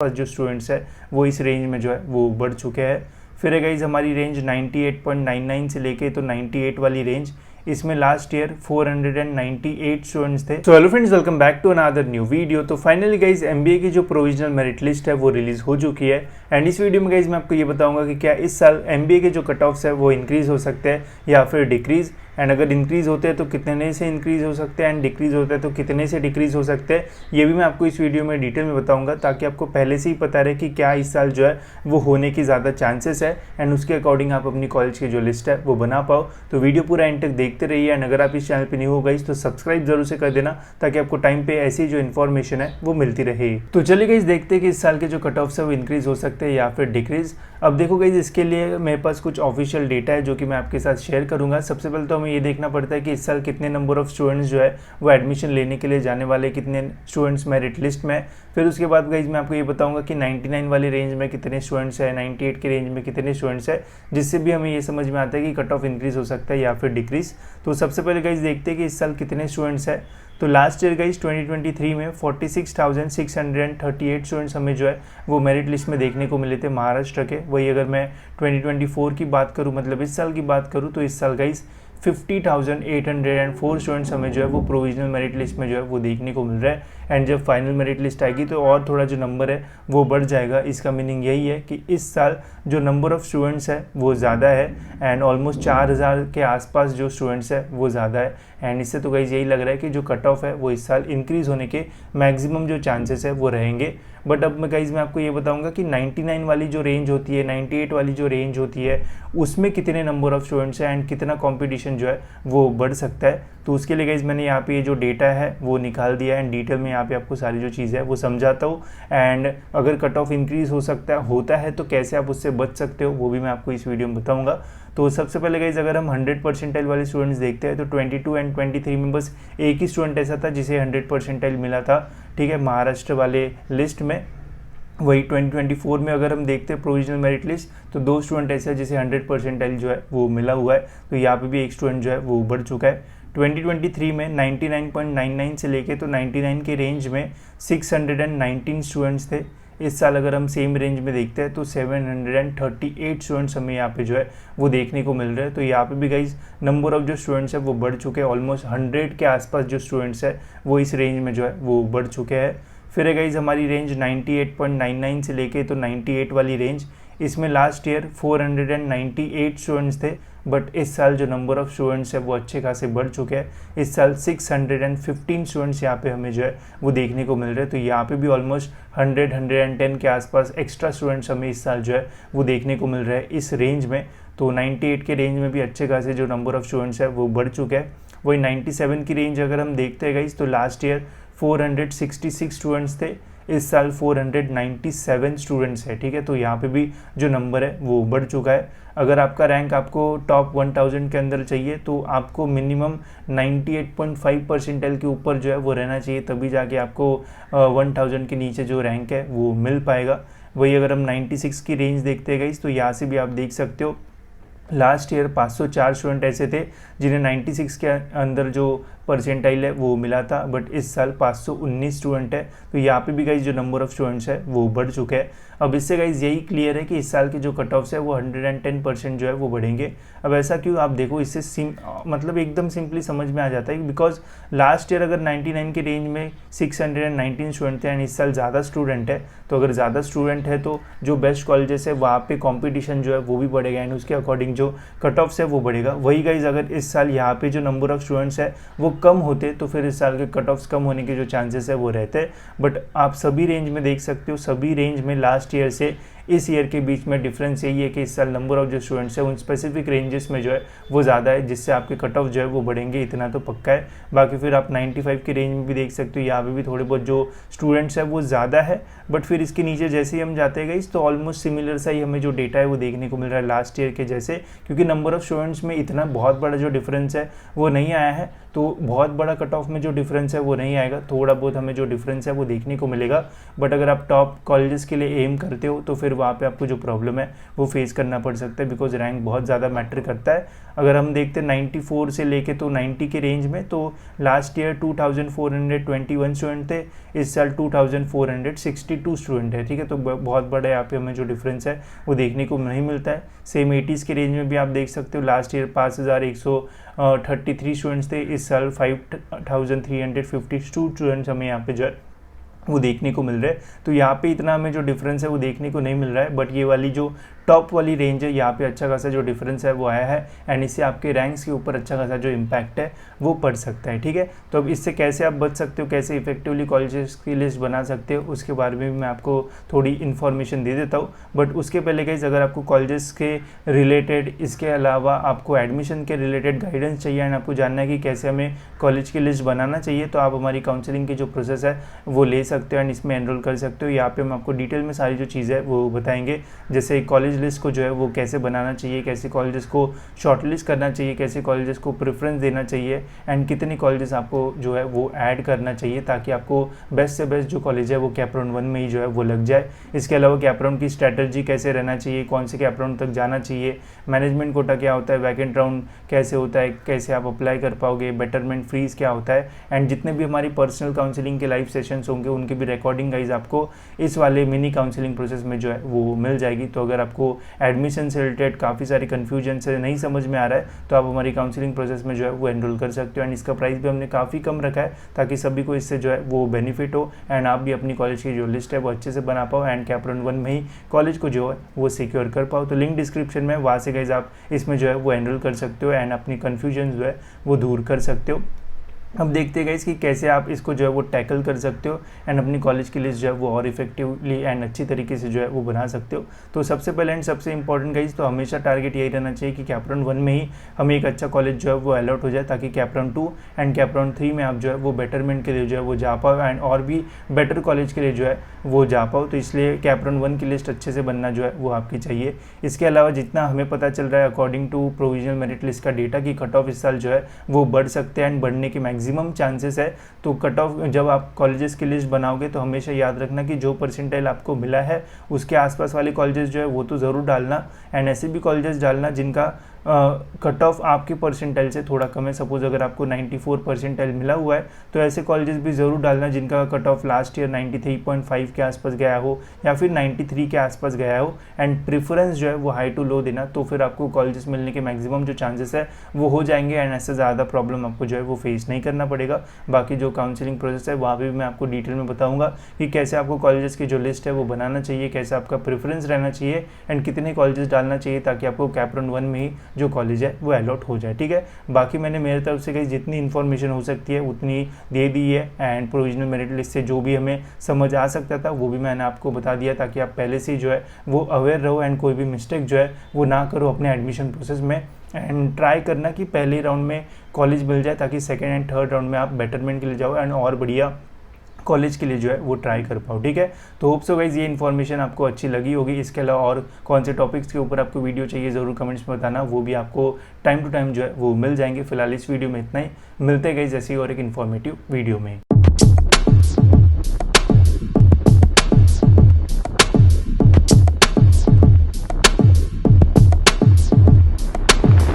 पास जो स्टूडेंट्स है वो इस रेंज में जो है वो बढ़ चुके हैं। फिर है गाइज हमारी रेंज 98.99 से लेके तो 98 वाली रेंज, इसमें लास्ट ईयर 498 स्टूडेंट्स थे। So hello friends, welcome back to another new video. तो फाइनली गाइज एमबीए की जो प्रोविजनल मेरिट लिस्ट है वो रिलीज हो चुकी है एंड इस वीडियो में गाइज मैं आपको ये बताऊंगा कि क्या इस साल एमबीए के जो कट ऑफ्स है वो इंक्रीज हो सकते हैं या फिर डिक्रीज, एंड अगर इंक्रीज होते हैं तो कितने से इंक्रीज हो सकते हैं एंड डिक्रीज होते हैं तो कितने से डिक्रीज हो सकते हैं, ये भी मैं आपको इस वीडियो में डिटेल में बताऊंगा ताकि आपको पहले से ही पता रहे कि क्या इस साल जो है वो होने की ज़्यादा चांसेस है एंड उसके अकॉर्डिंग आप अपनी कॉलेज की जो लिस्ट है वो बना पाओ। तो वीडियो पूरा एंड तक देखते रहिए एंड अगर आप इस चैनल पर न्यू हो गई तो सब्सक्राइब जरूर से कर देना ताकि आपको टाइम पे ऐसी जो इन्फॉर्मेशन है वो मिलती रहे। तो चलिए गाइस देखते हैं कि इस साल के जो कट ऑफ्स है वो इंक्रीज हो सकते हैं या फिर डिक्रीज। अब देखो गाइस इसके लिए मेरे पास कुछ ऑफिशियल डेटा है जो कि मैं आपके साथ शेयर करूंगा। सबसे पहले तो हमें ये देखना पड़ता है कि इस साल कितने नंबर ऑफ स्टूडेंट्स जो है वो एडमिशन लेने के लिए जाने वाले, कितने स्टूडेंट्स मेरिट लिस्ट में। फिर उसके बाद गाइज मैं आपको ये बताऊंगा कि 99 वाली रेंज में कितने स्टूडेंट्स है, 98 की रेंज में कितने स्टूडेंट्स है, जिससे भी हमें ये समझ में आता है कि कट ऑफ इंक्रीज हो सकता है या फिर डिक्रीज। तो सबसे पहले गाइज देखते हैं कि इस साल कितने स्टूडेंट्स है। तो लास्ट ईयर गाइज 2023 में 46,638 स्टूडेंट्स हमें जो है वो मेरिट लिस्ट में देखने को मिले थे महाराष्ट्र के। वही अगर मैं 2024 की बात करूं, मतलब इस साल की बात करूं, तो इस साल गाइज 50,804 स्टूडेंट्स हमें जो है वो प्रोविजनल मेरिट लिस्ट में जो है वो देखने को मिल रहा है एंड जब फाइनल मेरिट लिस्ट आएगी तो और थोड़ा जो नंबर है वो बढ़ जाएगा। इसका मीनिंग यही है कि इस साल जो नंबर ऑफ़ स्टूडेंट्स है वो ज़्यादा है एंड ऑलमोस्ट 4,000 के आसपास जो स्टूडेंट्स है वो ज़्यादा है एंड इससे तो गाइस यही लग रहा है कि जो कट ऑफ है वो इस साल इंक्रीज़ होने के मैक्सिमम जो चांसेस है वो रहेंगे। बट अब मैं आपको ये बताऊंगा कि 99 वाली जो रेंज होती है, 98 वाली जो रेंज होती है, उसमें कितने नंबर ऑफ़ स्टूडेंट्स हैं एंड कितना कंपटीशन जो है वो बढ़ सकता है। तो उसके लिए गाइस मैंने यहाँ पे ये जो डेटा है वो निकाल दिया है एंड डिटेल में यहाँ पे आपको सारी जो चीज़ है वो समझाता हूँ एंड अगर कट ऑफ इंक्रीज़ होता है तो कैसे आप उससे बच सकते हो वो भी मैं आपको इस वीडियो में बताऊँगा। तो सबसे पहले गाइज अगर हम 100 परसेंटाइल वाले स्टूडेंट्स देखते हैं तो 22 एंड 23 में बस एक ही स्टूडेंट ऐसा था जिसे 100 परसेंटाइल मिला था, ठीक है, महाराष्ट्र वाले लिस्ट में। वही 2024 में अगर हम देखते हैं प्रोविजनल मेरिट लिस्ट तो 2 स्टूडेंट ऐसे हैं जिसे 100 परसेंटाइल जो है वो मिला हुआ है, तो यहाँ पे भी एक स्टूडेंट जो है वो बढ़ चुका है। 2023 में 99.99 से लेके तो 99 के रेंज में 619 स्टूडेंट्स थे। इस साल अगर हम सेम रेंज में देखते हैं तो 738 स्टूडेंट्स हमें यहाँ पे जो है वो देखने को मिल रहे हैं। तो यहाँ पे भी गाइज नंबर ऑफ जो स्टूडेंट्स है वो बढ़ चुके हैं, ऑलमोस्ट 100 के आसपास जो स्टूडेंट्स है वो इस रेंज में जो है वो बढ़ चुके हैं। फिर है गाइज हमारी रेंज 98.99 से लेके तो 98 वाली रेंज, इसमें लास्ट ईयर 498 स्टूडेंट्स थे बट इस साल जो नंबर ऑफ़ स्टूडेंट्स है वो अच्छे खासे बढ़ चुके हैं। इस साल 615 स्टूडेंट्स यहाँ पे हमें जो है वो देखने को मिल रहे हैं। तो यहाँ पे भी ऑलमोस्ट 110 के आसपास एक्स्ट्रा स्टूडेंट्स हमें इस साल जो है वो देखने को मिल रहा है इस रेंज में। तो 98 के रेंज में भी अच्छे खासे जो नंबर ऑफ़ स्टूडेंट्स है वो बढ़ चुके हैं। वही 97 की रेंज अगर हम देखते हैं गाइस तो लास्ट ईयर 466 स्टूडेंट्स थे, इस साल 497 स्टूडेंट्स है, ठीक है। तो यहाँ पे भी जो नंबर है वो बढ़ चुका है। अगर आपका रैंक आपको टॉप 1000 के अंदर चाहिए तो आपको मिनिमम 98.5 परसेंटाइल के ऊपर जो है वो रहना चाहिए, तभी जाके आपको 1000 के नीचे जो रैंक है वो मिल पाएगा। वही अगर हम 96 की रेंज देखते हैं गाइस तो यहाँ से भी आप देख सकते हो लास्ट ईयर 504 स्टूडेंट ऐसे थे जिन्हें 96 के अंदर जो परसेंटाइल है वो मिला था बट इस साल 519 स्टूडेंट है। तो यहाँ पे भी गाइज जो नंबर ऑफ़ स्टूडेंट्स है वो बढ़ चुके हैं। अब इससे गाइज यही क्लियर है कि इस साल के जो कट ऑफ्स है वो 110% जो है वो बढ़ेंगे। अब ऐसा क्यों, आप देखो इससे मतलब एकदम सिंपली समझ में आ जाता है बिकॉज लास्ट ईयर अगर 99 के रेंज में 619 स्टूडेंट थे एंड इस साल ज़्यादा स्टूडेंट है, तो अगर ज़्यादा स्टूडेंट है तो जो बेस्ट कॉलेजेस है वहाँ पे कॉम्पिटिशन जो है वो भी बढ़ेगा एंड उसके अकॉर्डिंग जो कट ऑफ्स है वो बढ़ेगा। वही गाइज अगर इस साल यहाँ पे जो नंबर ऑफ़ स्टूडेंट्स है वो कम होते तो फिर इस साल के कट ऑफ्स कम होने के जो चांसेस है वो रहते हैं। बट आप सभी रेंज में देख सकते हो, सभी रेंज में लास्ट ईयर से इस ईयर के बीच में डिफरेंस यही है कि इस साल नंबर ऑफ जो स्टूडेंट्स है उन स्पेसिफिक रेंजेस में जो है वो ज़्यादा है, जिससे आपके कट ऑफ जो है वो बढ़ेंगे, इतना तो पक्का है। बाकी फिर आप 95 की रेंज में भी देख सकते हो, यहाँ पे भी थोड़े बहुत जो स्टूडेंट्स है वो ज़्यादा है बट फिर इसके नीचे जैसे ही हम जाते गए तो ऑलमोस्ट सिमिलर सा ही हमें जो डेटा है वो देखने को मिल रहा है लास्ट ईयर के जैसे, क्योंकि नंबर ऑफ़ स्टूडेंट्स में इतना बहुत बड़ा जो डिफरेंस है वो नहीं आया है। तो बहुत बड़ा कट ऑफ में जो डिफरेंस है वो नहीं आएगा, थोड़ा बहुत हमें जो डिफरेंस है वो देखने को मिलेगा। बट अगर आप टॉप कॉलेजेस के लिए एम करते हो तो फिर वहाँ पे आपको जो प्रॉब्लम है वो फेस करना पड़ सकता है, बिकॉज रैंक बहुत ज़्यादा मैटर करता है। अगर हम देखते हैं 94 से लेके तो 90 के रेंज में, तो लास्ट ईयर 2421 स्टूडेंट थे, इस साल 2462 स्टूडेंट है, ठीक है। तो बहुत बड़ा यहाँ पे हमें जो डिफरेंस है वो देखने को नहीं मिलता है। सेम 80s के रेंज में भी आप देख सकते हो, लास्ट ईयर 5133 स्टूडेंट्स थे, इस साल 5352 स्टूडेंट्स हमें यहाँ पे जो है वो देखने को मिल रहा है। तो यहाँ पे इतना हमें जो डिफरेंस है वो देखने को नहीं मिल रहा है, बट ये वाली जो टॉप वाली रेंज है यहाँ पे अच्छा खासा जो डिफरेंस है वो आया है, एंड इससे आपके रैंक्स के ऊपर अच्छा खासा जो इम्पैक्ट है वो पड़ सकता है, ठीक है। तो अब इससे कैसे आप बच सकते हो, कैसे इफेक्टिवली कॉलेजेस की लिस्ट बना सकते हो, उसके बारे में भी मैं आपको थोड़ी इन्फॉर्मेशन दे देता हूँ। बट उसके पहले गाइस, अगर आपको कॉलेजेस के रिलेटेड, इसके अलावा आपको एडमिशन के रिलेटेड गाइडेंस चाहिए एंड आपको जानना है कि कैसे हमें कॉलेज की लिस्ट बनाना चाहिए, तो आप हमारी काउंसलिंग की जो प्रोसेस है वो ले सकते हो एंड इसमें एनरोल कर सकते हो। यहाँ पे हम आपको डिटेल में सारी जो चीज़ें है वो बताएंगे, जैसे कॉलेज लिस्ट को जो है वो कैसे बनाना चाहिए, कैसे कॉलेजेस को शॉर्टलिस्ट करना चाहिए, कैसे कॉलेजेस को प्रेफरेंस देना चाहिए, एंड कितने कॉलेजेस आपको जो है वो ऐड करना चाहिए ताकि आपको बेस्ट से बेस्ट जो कॉलेज है वो कैप राउंड 1 में ही जो है वो लग जाए। इसके अलावा कैप राउंड की स्ट्रैटेजी कैसे रहना चाहिए, कौन से कैप राउंड तक जाना चाहिए, मैनेजमेंट कोटा क्या होता है, वैकेंट राउंड कैसे होता है, कैसे आप अप्लाई कर पाओगे, बेटरमेंट फ्रीज क्या होता है, एंड जितने भी हमारी पर्सनल काउंसलिंग के लाइव सेशंस होंगे उनकी भी रिकॉर्डिंग गाइज आपको इस वाले मिनी काउंसलिंग प्रोसेस में जो है वो मिल जाएगी। तो अगर आपको एडमिशन से रिलेटेड काफ़ी सारे कन्फ्यूजन से नहीं समझ में आ रहा है तो आप हमारी काउंसलिंग प्रोसेस में जो है वो एनरोल कर सकते हो, एंड इसका प्राइस भी हमने काफ़ी कम रखा है ताकि सभी को इससे जो है वो बेनिफिट हो एंड आप भी अपनी कॉलेज की जो लिस्ट है वो अच्छे से बना पाओ एंड कैप राउंड 1 में ही कॉलेज को जो है वो सिक्योर कर पाओ। तो लिंक डिस्क्रिप्शन में, वहाँ से गाइज आप इसमें जो है वो एनरोल कर सकते हो एंड अपनी कन्फ्यूजन जो है वो दूर कर सकते हो। अब देखते हैं गाइस कि कैसे आप इसको जो है वो टैकल कर सकते हो एंड अपनी कॉलेज की लिस्ट जो है वो और इफेक्टिवली एंड अच्छी तरीके से जो है वो बना सकते हो। तो सबसे पहले एंड सबसे इंपॉर्टेंट गाइस, तो हमेशा टारगेट यही रहना चाहिए कि कैप राउंड 1 में ही हमें एक अच्छा कॉलेज जो है वो अलॉट हो जाए, ताकि cap round 2 and cap round 3 में आप जो है वो बेटरमेंट के लिए जो है वो जा पाओ एंड और भी बेटर कॉलेज के लिए जो है वो जा पाओ। तो इसलिए कैप राउंड 1 की लिस्ट अच्छे से बनना जो है वो आपकी चाहिए। इसके अलावा जितना हमें पता चल रहा है according to provisional merit list का डेटा कि कट ऑफ इस साल जो है वो बढ़ सकते हैं एंड बढ़ने के मैक्सिमम चांसेस है। तो कट ऑफ जब आप कॉलेजेस की लिस्ट बनाओगे तो हमेशा याद रखना कि जो परसेंटाइल आपको मिला है उसके आसपास वाले कॉलेजेस जो है वो तो ज़रूर डालना, एंड ऐसे भी कॉलेजेस डालना जिनका कट ऑफ आपके परसेंटाइल से थोड़ा कम है। सपोज अगर आपको 94 परसेंटाइल मिला हुआ है तो ऐसे कॉलेजेस भी ज़रूर डालना जिनका कट ऑफ लास्ट ईयर 93.5 के आसपास गया हो या फिर 93 के आसपास गया हो, एंड प्रेफरेंस जो है वो हाई टू लो देना, तो फिर आपको कॉलेजेस मिलने के मैक्सिमम जो चांसेस है वो हो जाएंगे एंड ऐसे ज़्यादा प्रॉब्लम आपको जो है वो फेस नहीं करना पड़ेगा। बाकी जो काउंसलिंग प्रोसेस है वहाँ भी मैं आपको डिटेल में बताऊँगा कि कैसे आपको कॉलेजेस की जो लिस्ट है वो बनाना चाहिए, कैसे आपका प्रेफरेंस रहना चाहिए एंड कितने कॉलेजेस डालना चाहिए ताकि आपको कैप राउंड 1 में ही जो कॉलेज है वो अलॉट हो जाए, ठीक है। बाकी मैंने मेरी तरफ से कहीं जितनी इन्फॉर्मेशन हो सकती है उतनी दे दी है एंड प्रोविजनल मेरिट लिस्ट से जो भी हमें समझ आ सकता था वो भी मैंने आपको बता दिया, ताकि आप पहले से जो है वो अवेयर रहो एंड कोई भी मिस्टेक जो है वो ना करो अपने एडमिशन प्रोसेस में, एंड ट्राई करना कि पहले राउंड में कॉलेज मिल जाए ताकि सेकेंड एंड थर्ड राउंड में आप बेटरमेंट के लिए जाओ एंड और बढ़िया कॉलेज के लिए जो है वो ट्राई कर पाओ, ठीक है। तो होप सो गाइस ये इन्फॉर्मेशन आपको अच्छी लगी होगी। इसके अलावा और कौन से टॉपिक्स के ऊपर आपको वीडियो चाहिए ज़रूर कमेंट्स में बताना, वो भी आपको टाइम टू टाइम जो है वो मिल जाएंगे। फिलहाल इस वीडियो में इतना ही, मिलते हैं गाइस ऐसी और एक इन्फॉर्मेटिव वीडियो में।